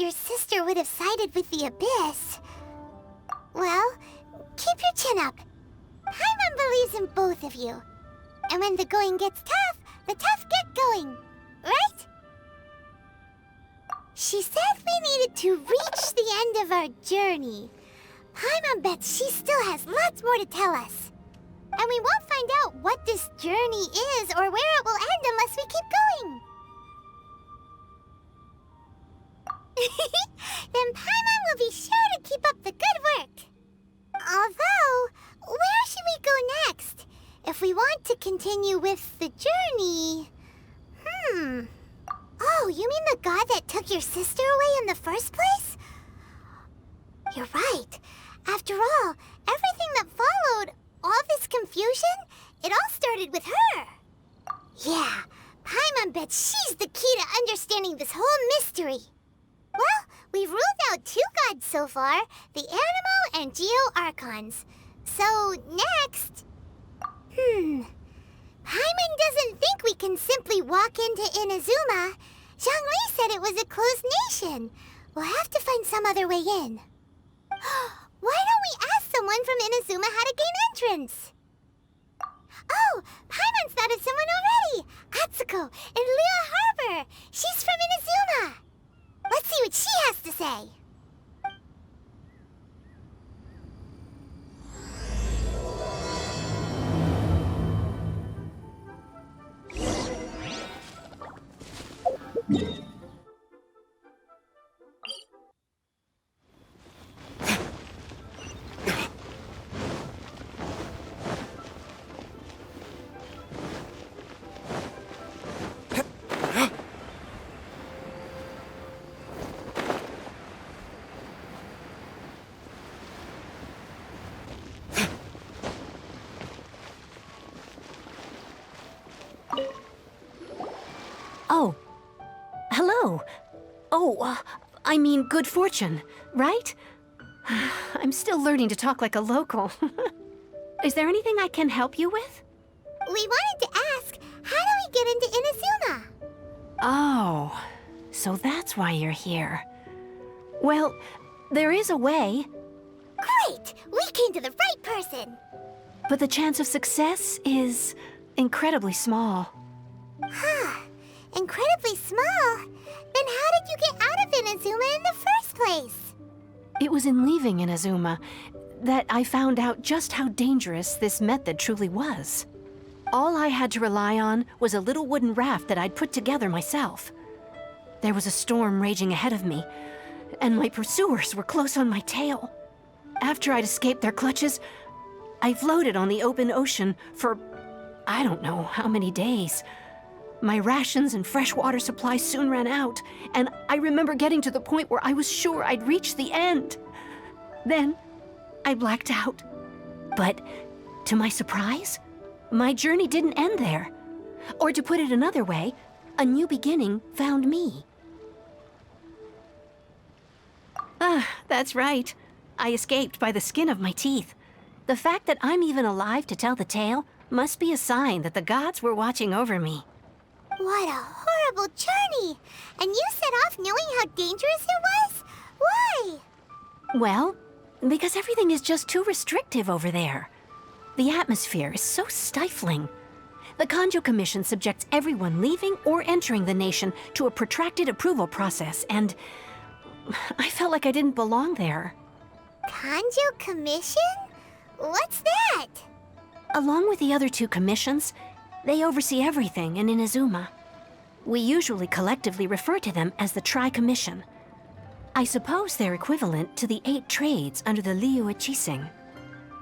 your sister would have sided with the Abyss. Well, keep your chin up. Paimon believes in both of you. And when the going gets tough, the tough get going. Right? She said we needed to reach the end of our journey. Paimon bets she still has lots more to tell us. And we won't find out what this journey is or where it will end unless we keep going. Then Paimon will be sure to keep up the good work. Although, where should we go next? If we want to continue with the journey... Oh, you mean the god that took your sister away in the first place? You're right. After all, everything that followed, all this confusion, it all started with her. Yeah, Paimon bets she's the key to understanding this whole mystery. Well, we've ruled out 2 gods so far, the Animo and Geo Archons. So, next... Paimon doesn't think we can simply walk into Inazuma. Zhongli said it was a closed nation. We'll have to find some other way in. Why don't we ask someone from Inazuma how to gain entrance? Oh, Paimon's thought of someone already! Atsuko, in Liyue Harbor! She's from Inazuma! Let's see what she has to say! Oh. Hello. Oh, I mean good fortune, right? I'm still learning to talk like a local. Is there anything I can help you with? We wanted to ask, how do we get into Inazuma? Oh, so that's why you're here. Well, there is a way. Great! We came to the right person! But the chance of success is incredibly small. Huh. Incredibly small? Then how did you get out of Inazuma in the first place? It was in leaving Inazuma that I found out just how dangerous this method truly was. All I had to rely on was a little wooden raft that I'd put together myself. There was a storm raging ahead of me, and my pursuers were close on my tail. After I'd escaped their clutches, I floated on the open ocean for I don't know how many days. My rations and fresh water supply soon ran out, and I remember getting to the point where I was sure I'd reached the end. Then, I blacked out. But, to my surprise, my journey didn't end there. Or to put it another way, a new beginning found me. That's right. I escaped by the skin of my teeth. The fact that I'm even alive to tell the tale must be a sign that the gods were watching over me. What a horrible journey! And you set off knowing how dangerous it was? Why? Well, because everything is just too restrictive over there. The atmosphere is so stifling. The Kanjo Commission subjects everyone leaving or entering the nation to a protracted approval process, and I felt like I didn't belong there. Kanjo Commission? What's that? Along with the other 2 commissions, they oversee everything in Inazuma. We usually collectively refer to them as the Tri-Commission. I suppose they're equivalent to the 8 trades under the Liyue Chising.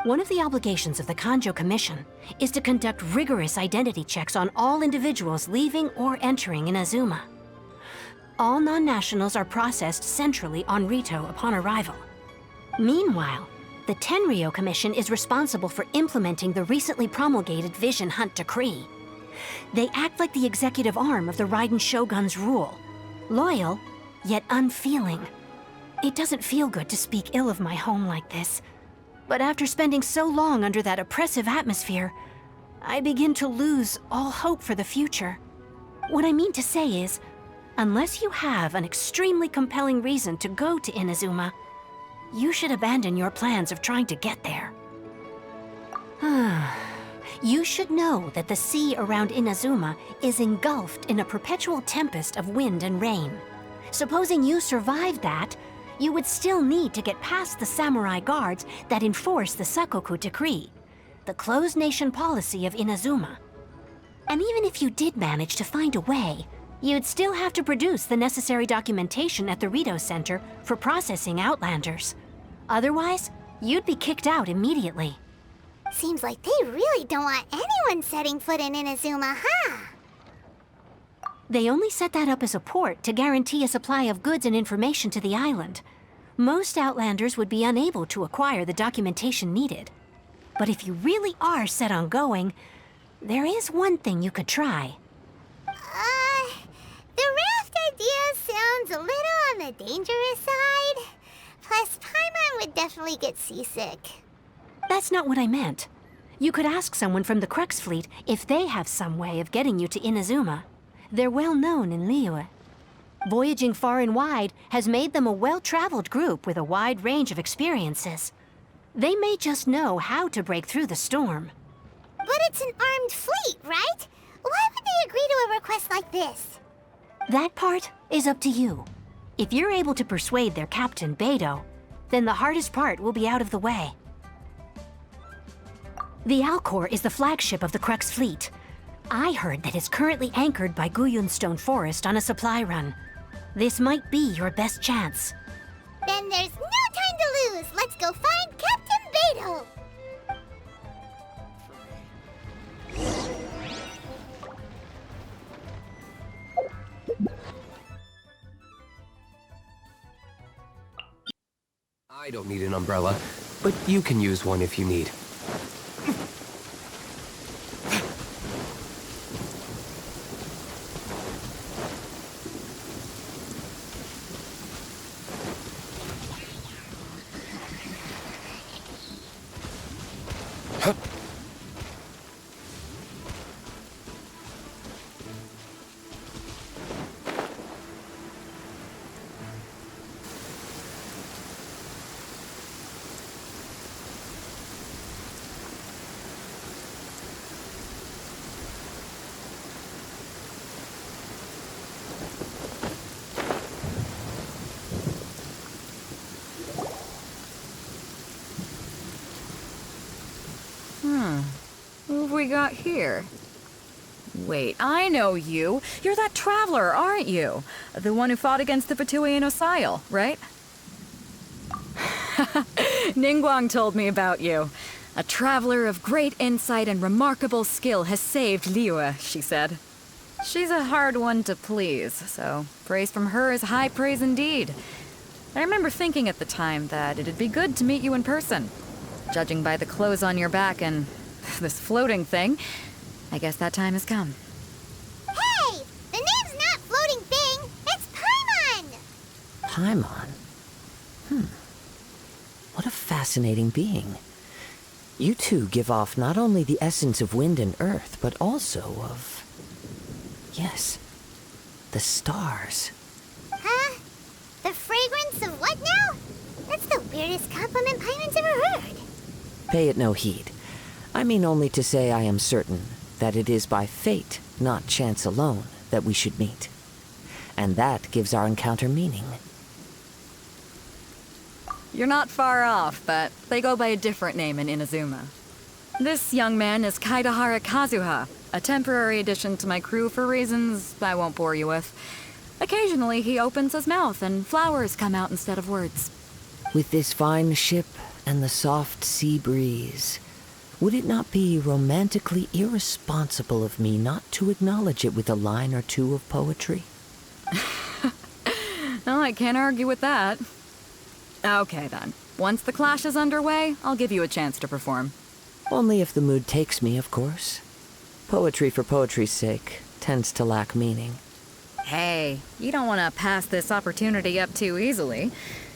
One of the obligations of the Kanjo Commission is to conduct rigorous identity checks on all individuals leaving or entering Inazuma. All non-nationals are processed centrally on Rito upon arrival. Meanwhile, the Tenryo Commission is responsible for implementing the recently promulgated Vision Hunt Decree. They act like the executive arm of the Raiden Shogun's rule. Loyal, yet unfeeling. It doesn't feel good to speak ill of my home like this. But after spending so long under that oppressive atmosphere, I begin to lose all hope for the future. What I mean to say is, Unless you have an extremely compelling reason to go to Inazuma, you should abandon your plans of trying to get there. You should know that the sea around Inazuma is engulfed in a perpetual tempest of wind and rain. Supposing you survived that, you would still need to get past the samurai guards that enforce the Sakoku Decree, the closed nation policy of Inazuma. And even if you did manage to find a way, you'd still have to produce the necessary documentation at the Rito Center for processing Outlanders. Otherwise, you'd be kicked out immediately. Seems like they really don't want anyone setting foot in Inazuma, huh? They only set that up as a port to guarantee a supply of goods and information to the island. Most Outlanders would be unable to acquire the documentation needed. But if you really are set on going, there is one thing you could try. The raft idea sounds a little on the dangerous side. Plus, Paimon would definitely get seasick. That's not what I meant. You could ask someone from the Crux fleet if they have some way of getting you to Inazuma. They're well known in Liyue. Voyaging far and wide has made them a well-traveled group with a wide range of experiences. They may just know how to break through the storm. But it's an armed fleet, right? Why would they agree to a request like this? That part is up to you. If you're able to persuade their captain, Beidou, then the hardest part will be out of the way. The Alcor is the flagship of the Crux fleet. I heard that it's currently anchored by Guyunstone Forest on a supply run. This might be your best chance. Then there's no time to lose. Let's go find Captain Beidou. I don't need an umbrella, but you can use one if you need. Who have we got here? Wait, I know you. You're that traveler, aren't you? The one who fought against the Fatui and Osile, right? Ningguang told me about you. A traveler of great insight and remarkable skill has saved Liyue, she said. She's a hard one to please, so praise from her is high praise indeed. I remember thinking at the time that it'd be good to meet you in person. Judging by the clothes on your back and this floating thing, I guess that time has come. Hey! The name's not Floating Thing! It's Paimon! Paimon? What a fascinating being. You two give off not only the essence of wind and earth, but also of... yes, the stars. Huh? The fragrance of what now? That's the weirdest compliment Paimon's ever heard. Pay it no heed. I mean only to say I am certain that it is by fate, not chance alone, that we should meet. And that gives our encounter meaning. You're not far off, but they go by a different name in Inazuma. This young man is Kaidahara Kazuha, a temporary addition to my crew for reasons I won't bore you with. Occasionally he opens his mouth and flowers come out instead of words. With this fine ship and the soft sea breeze, would it not be romantically irresponsible of me not to acknowledge it with a line or two of poetry? Well, I can't argue with that. Okay then. Once the clash is underway, I'll give you a chance to perform. Only if the mood takes me, of course. Poetry for poetry's sake tends to lack meaning. Hey, you don't want to pass this opportunity up too easily,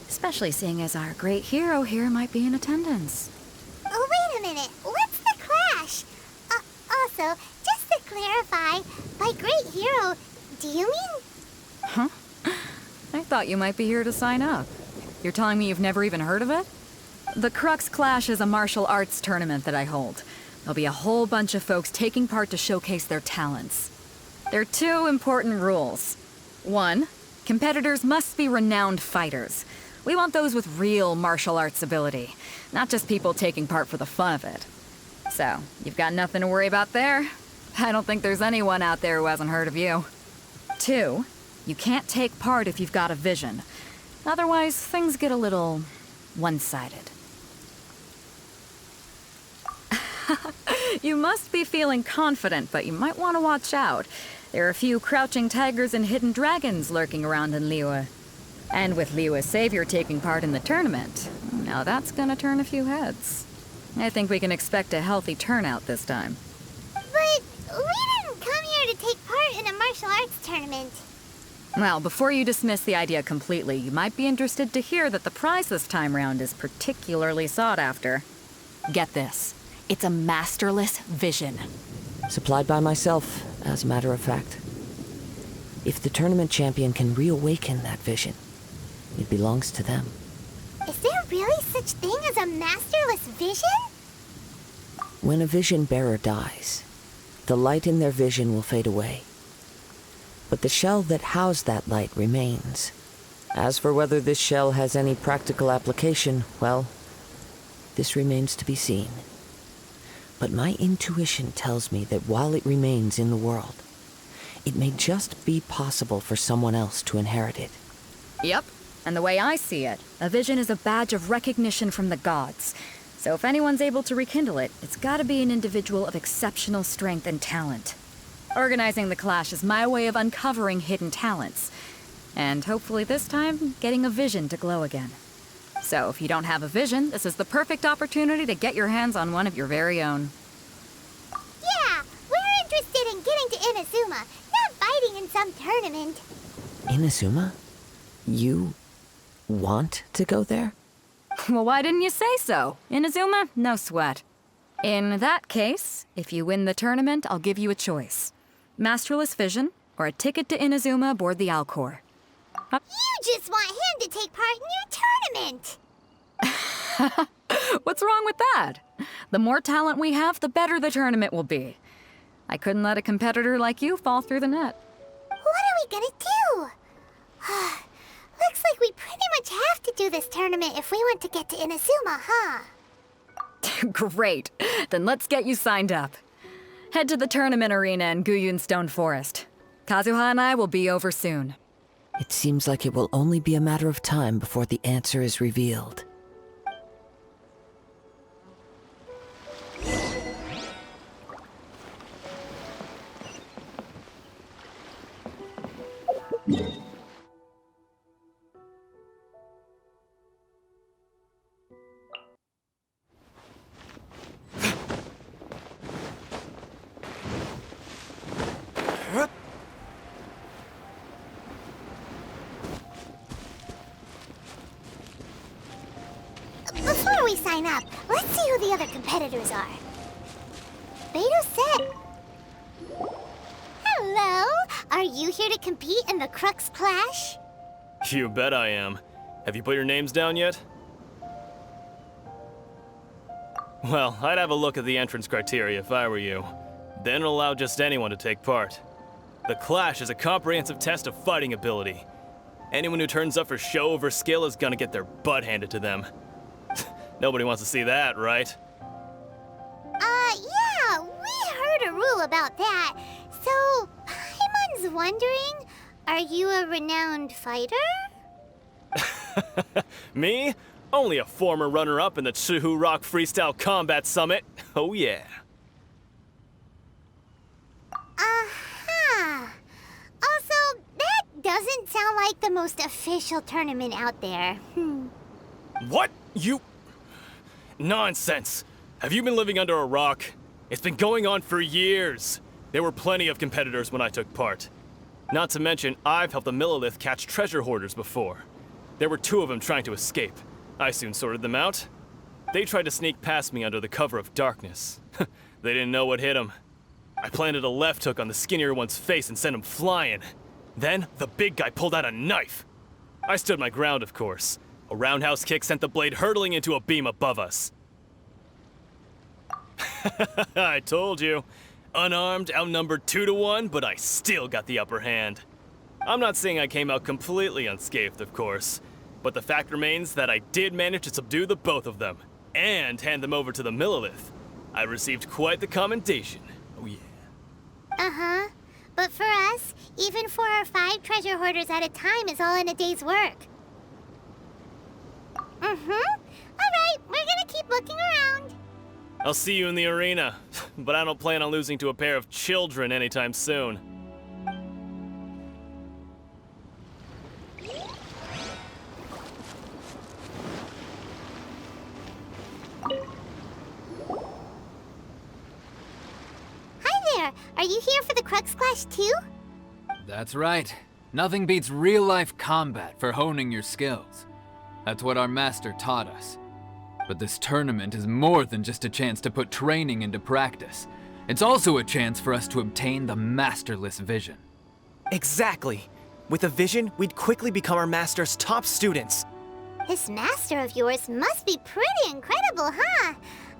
especially seeing as our great hero here might be in attendance. Oh, wait a minute. What's the clash? Also, just to clarify, by great hero, do you mean I thought you might be here to sign up. You're telling me you've never even heard of it? The Crux Clash is a martial arts tournament that I hold. There'll be a whole bunch of folks taking part to showcase their talents. There are 2 important rules. 1, competitors must be renowned fighters. We want those with real martial arts ability, not just people taking part for the fun of it. So, you've got nothing to worry about there. I don't think there's anyone out there who hasn't heard of you. 2, you can't take part if you've got a vision. Otherwise, things get a little one-sided. You must be feeling confident, but you might want to watch out. There are a few crouching tigers and hidden dragons lurking around in Liyue. And with Liyue's savior taking part in the tournament, now that's gonna turn a few heads. I think we can expect a healthy turnout this time. But we didn't come here to take part in a martial arts tournament. Well, before you dismiss the idea completely, you might be interested to hear that the prize this time round is particularly sought after. Get this. It's a masterless vision. Supplied by myself, as a matter of fact. If the tournament champion can reawaken that vision, it belongs to them. Is there really such thing as a masterless vision? When a vision bearer dies, the light in their vision will fade away. But the shell that housed that light remains. As for whether this shell has any practical application, well, this remains to be seen. But my intuition tells me that while it remains in the world, it may just be possible for someone else to inherit it. Yep. And the way I see it, a vision is a badge of recognition from the gods. So if anyone's able to rekindle it, it's gotta be an individual of exceptional strength and talent. Organizing the clash is my way of uncovering hidden talents. And hopefully this time, getting a vision to glow again. So if you don't have a vision, this is the perfect opportunity to get your hands on one of your very own. Yeah, we're interested in getting to Inazuma, not fighting in some tournament. Inazuma? You want to go there? Well, why didn't you say so? Inazuma? No sweat. In that case, if you win the tournament, I'll give you a choice. Masterless Vision, or a ticket to Inazuma aboard the Alcor. You just want him to take part in your tournament. What's wrong with that? The more talent we have, the better the tournament will be. I couldn't let a competitor like you fall through the net. What are we gonna do? Looks like we pretty much have to do this tournament if we want to get to Inazuma, huh? Great. Then let's get you signed up. Head to the tournament arena in Guyun Stone Forest. Kazuha and I will be over soon. It seems like it will only be a matter of time before the answer is revealed. Before we sign up, let's see who the other competitors are. Beto said... Hello? Are you here to compete in the Crux Clash? You bet I am. Have you put your names down yet? Well, I'd have a look at the entrance criteria if I were you. Then it'll allow just anyone to take part. The Clash is a comprehensive test of fighting ability. Anyone who turns up for show over skill is gonna get their butt handed to them. Nobody wants to see that, right? Yeah, we heard a rule about that. So, Paimon's wondering, are you a renowned fighter? Me? Only a former runner-up in the Chihu Rock Freestyle Combat Summit. Oh yeah. Uh-huh. Also, that doesn't sound like the most official tournament out there. What? You... Nonsense. Have you been living under a rock? It's been going on for years. There were plenty of competitors when I took part. Not to mention, I've helped the Millilith catch treasure hoarders before. There were 2 of them trying to escape. I soon sorted them out. They tried to sneak past me under the cover of darkness. They didn't know what hit them. I planted a left hook on the skinnier one's face and sent him flying. Then, the big guy pulled out a knife. I stood my ground, of course. A roundhouse kick sent the blade hurtling into a beam above us. I told you. Unarmed, outnumbered 2-1, but I still got the upper hand. I'm not saying I came out completely unscathed, of course, but the fact remains that I did manage to subdue the both of them, and hand them over to the Millilith. I received quite the commendation. Oh yeah. Uh-huh. But for us, even 4 or 5 treasure hoarders at a time is all in a day's work. Mm-hmm. Alright, we're gonna keep looking around. I'll see you in the arena, but I don't plan on losing to a pair of children anytime soon. Hi there! Are you here for the Crux Clash too? That's right. Nothing beats real-life combat for honing your skills. That's what our master taught us. But this tournament is more than just a chance to put training into practice. It's also a chance for us to obtain the masterless vision. Exactly. With a vision, we'd quickly become our master's top students. This master of yours must be pretty incredible, huh?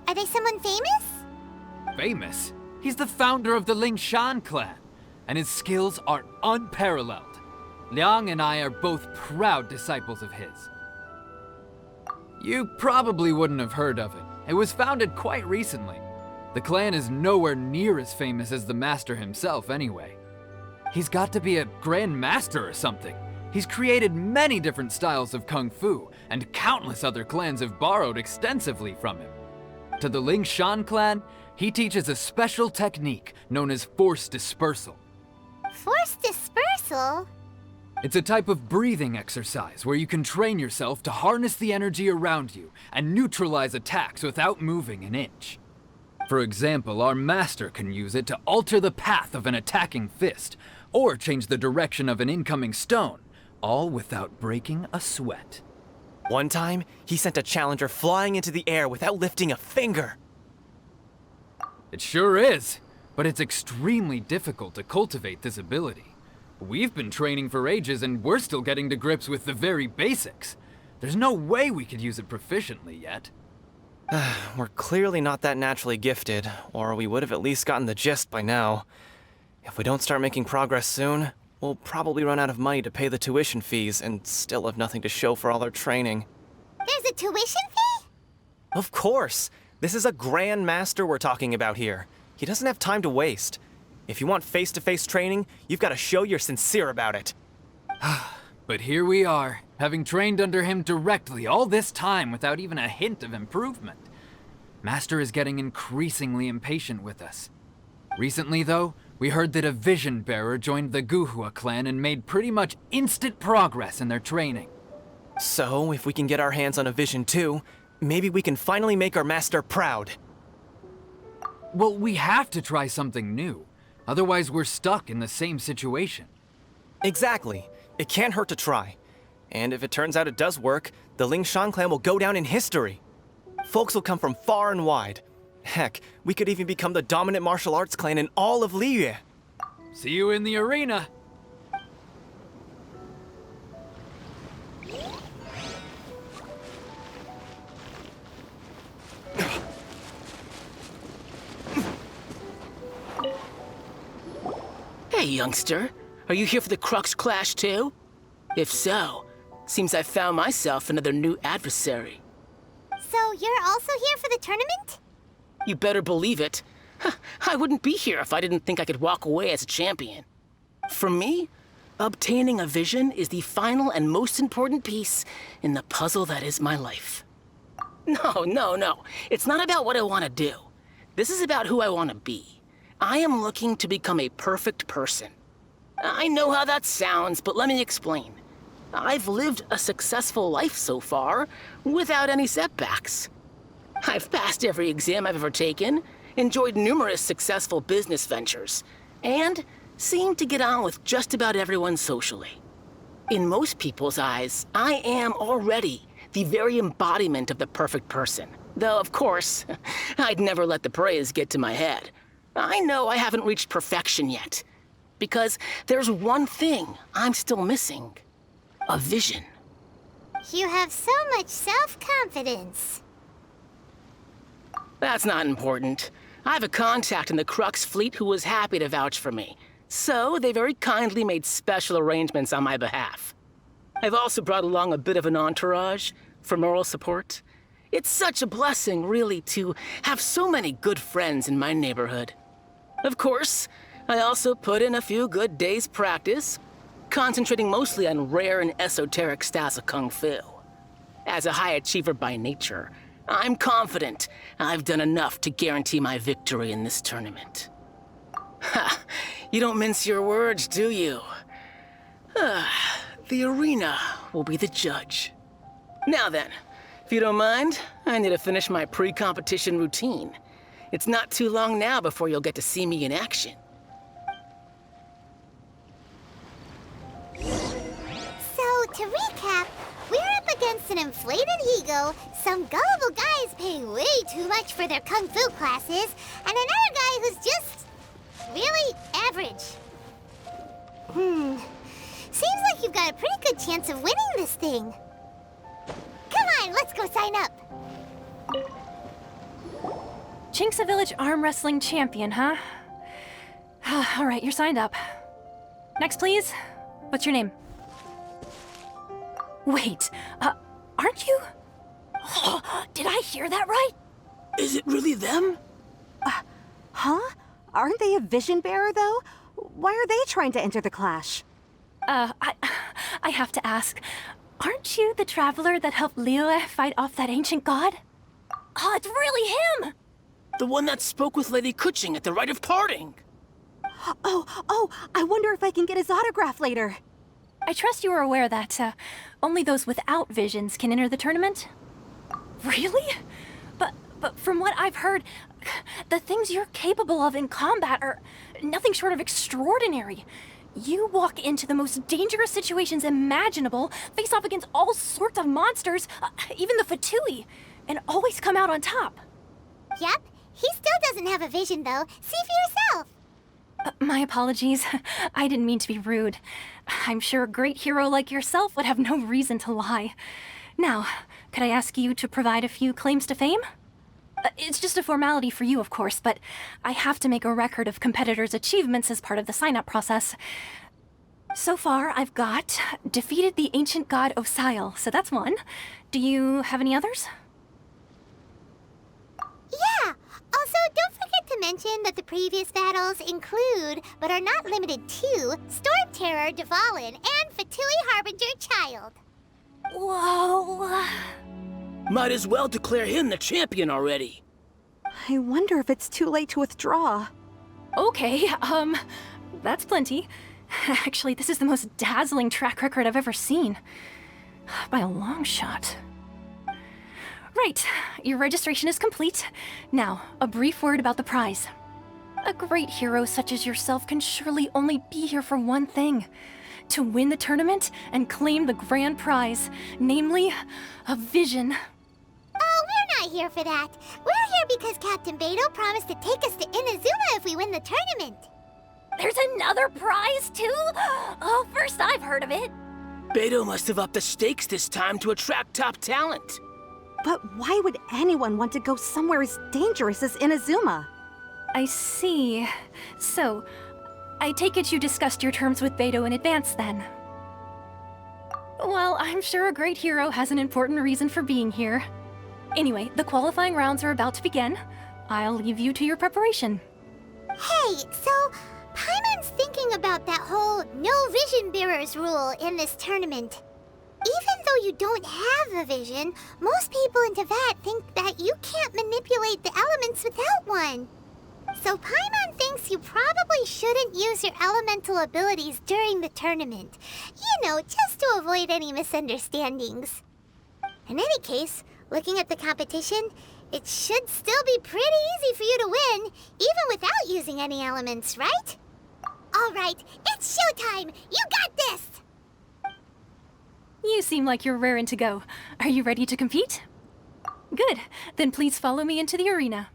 Are they someone famous? Famous? He's the founder of the Lingshan clan, and his skills are unparalleled. Liang and I are both proud disciples of his. You probably wouldn't have heard of it. It was founded quite recently. The clan is nowhere near as famous as the master himself anyway. He's got to be a grand master or something. He's created many different styles of kung fu, and countless other clans have borrowed extensively from him. To the Lingshan clan, he teaches a special technique known as force dispersal. Force dispersal? It's a type of breathing exercise where you can train yourself to harness the energy around you and neutralize attacks without moving an inch. For example, our master can use it to alter the path of an attacking fist, or change the direction of an incoming stone, all without breaking a sweat. One time, he sent a challenger flying into the air without lifting a finger. It sure is, but it's extremely difficult to cultivate this ability. We've been training for ages and we're still getting to grips with the very basics. There's no way we could use it proficiently yet. We're clearly not that naturally gifted, or we would have at least gotten the gist by now. If we don't start making progress soon, we'll probably run out of money to pay the tuition fees and still have nothing to show for all our training. There's a tuition fee? Of course! This is a grand master we're talking about here. He doesn't have time to waste. If you want face-to-face training, you've got to show you're sincere about it. But here we are, having trained under him directly all this time without even a hint of improvement. Master is getting increasingly impatient with us. Recently, though, we heard that a vision bearer joined the Guhua clan and made pretty much instant progress in their training. So, if we can get our hands on a vision too, maybe we can finally make our master proud. Well, we have to try something new. Otherwise, we're stuck in the same situation. Exactly. It can't hurt to try. And if it turns out it does work, the Lingshan clan will go down in history. Folks will come from far and wide. Heck, we could even become the dominant martial arts clan in all of Liyue. See you in the arena. Hey, youngster. Are you here for the Crux Clash too? If so, seems I found myself another new adversary. So you're also here for the tournament? You better believe it. I wouldn't be here if I didn't think I could walk away as a champion. For me, obtaining a vision is the final and most important piece in the puzzle that is my life. No. It's not about what I want to do. This is about who I want to be. I am looking to become a perfect person. I know how that sounds, but let me explain. I've lived a successful life so far, without any setbacks. I've passed every exam I've ever taken, enjoyed numerous successful business ventures, and seemed to get on with just about everyone socially. In most people's eyes, I am already the very embodiment of the perfect person. Though, of course, I'd never let the praise get to my head. I know I haven't reached perfection yet. because there's one thing I'm still missing. A vision. You have so much self-confidence. That's not important. I have a contact in the Crux fleet who was happy to vouch for me. So they very kindly made special arrangements on my behalf. I've also brought along a bit of an entourage for moral support. It's such a blessing, really, to have so many good friends in my neighborhood. Of course, I also put in a few good days' practice, concentrating mostly on rare and esoteric styles of Kung Fu. As a high achiever by nature, I'm confident I've done enough to guarantee my victory in this tournament. Ha! You don't mince your words, do you? The arena will be the judge. Now then, if you don't mind, I need to finish my pre-competition routine. It's not too long now before you'll get to see me in action. So, to recap, we're up against an inflated ego, some gullible guys paying way too much for their kung fu classes, and another guy who's just really average. Seems like you've got a pretty good chance of winning this thing. Come on, let's go sign up. Chinksa Village Arm Wrestling Champion, huh? All right, you're signed up. Next, please. What's your name? Wait, aren't you? Did I hear that right? Is it really them? Huh? Aren't they a vision bearer, though? Why are they trying to enter the clash? I have to ask, aren't you the traveler that helped Liyue fight off that ancient god? Oh, it's really him! The one that spoke with Lady Kuching at the rite of parting. Oh, I wonder if I can get his autograph later. I trust you are aware that only those without visions can enter the tournament? Really? But from what I've heard, the things you're capable of in combat are nothing short of extraordinary. You walk into the most dangerous situations imaginable, face off against all sorts of monsters, even the Fatui, and always come out on top. Yep, he still doesn't have a vision, though. See for yourself. My apologies. I didn't mean to be rude. I'm sure a great hero like yourself would have no reason to lie. Now, could I ask you to provide a few claims to fame? It's just a formality for you, of course, but I have to make a record of competitors' achievements as part of the sign-up process. So far, I've got defeated the ancient god Osial, so that's one. Do you have any others? Yeah! Also, don't forget to mention that the previous battles include, but are not limited to, Storm Terror, Dvalin, and Fatui Harbinger Child. Whoa! Might as well declare him the champion already. I wonder if it's too late to withdraw. Okay, that's plenty. Actually, this is the most dazzling track record I've ever seen. By a long shot. Right, your registration is complete. Now, a brief word about the prize. A great hero such as yourself can surely only be here for one thing. To win the tournament and claim the grand prize, namely, a vision. Oh, we're not here for that. We're here because Captain Beidou promised to take us to Inazuma if we win the tournament. There's another prize, too? Oh, first I've heard of it. Beidou must have upped the stakes this time to attract top talent. But why would anyone want to go somewhere as dangerous as Inazuma? I see. So, I take it you discussed your terms with Beidou in advance, then? Well, I'm sure a great hero has an important reason for being here. Anyway, the qualifying rounds are about to begin. I'll leave you to your preparation. Hey, so Paimon's thinking about that whole no vision bearers rule in this tournament. Even though you don't have a vision, most people in Teyvat think that you can't manipulate the elements without one. So Paimon thinks you probably shouldn't use your elemental abilities during the tournament. You know, just to avoid any misunderstandings. In any case, looking at the competition, it should still be pretty easy for you to win, even without using any elements, right? All right, it's showtime! You got this! You seem like you're raring to go. Are you ready to compete? Good. Then please follow me into the arena.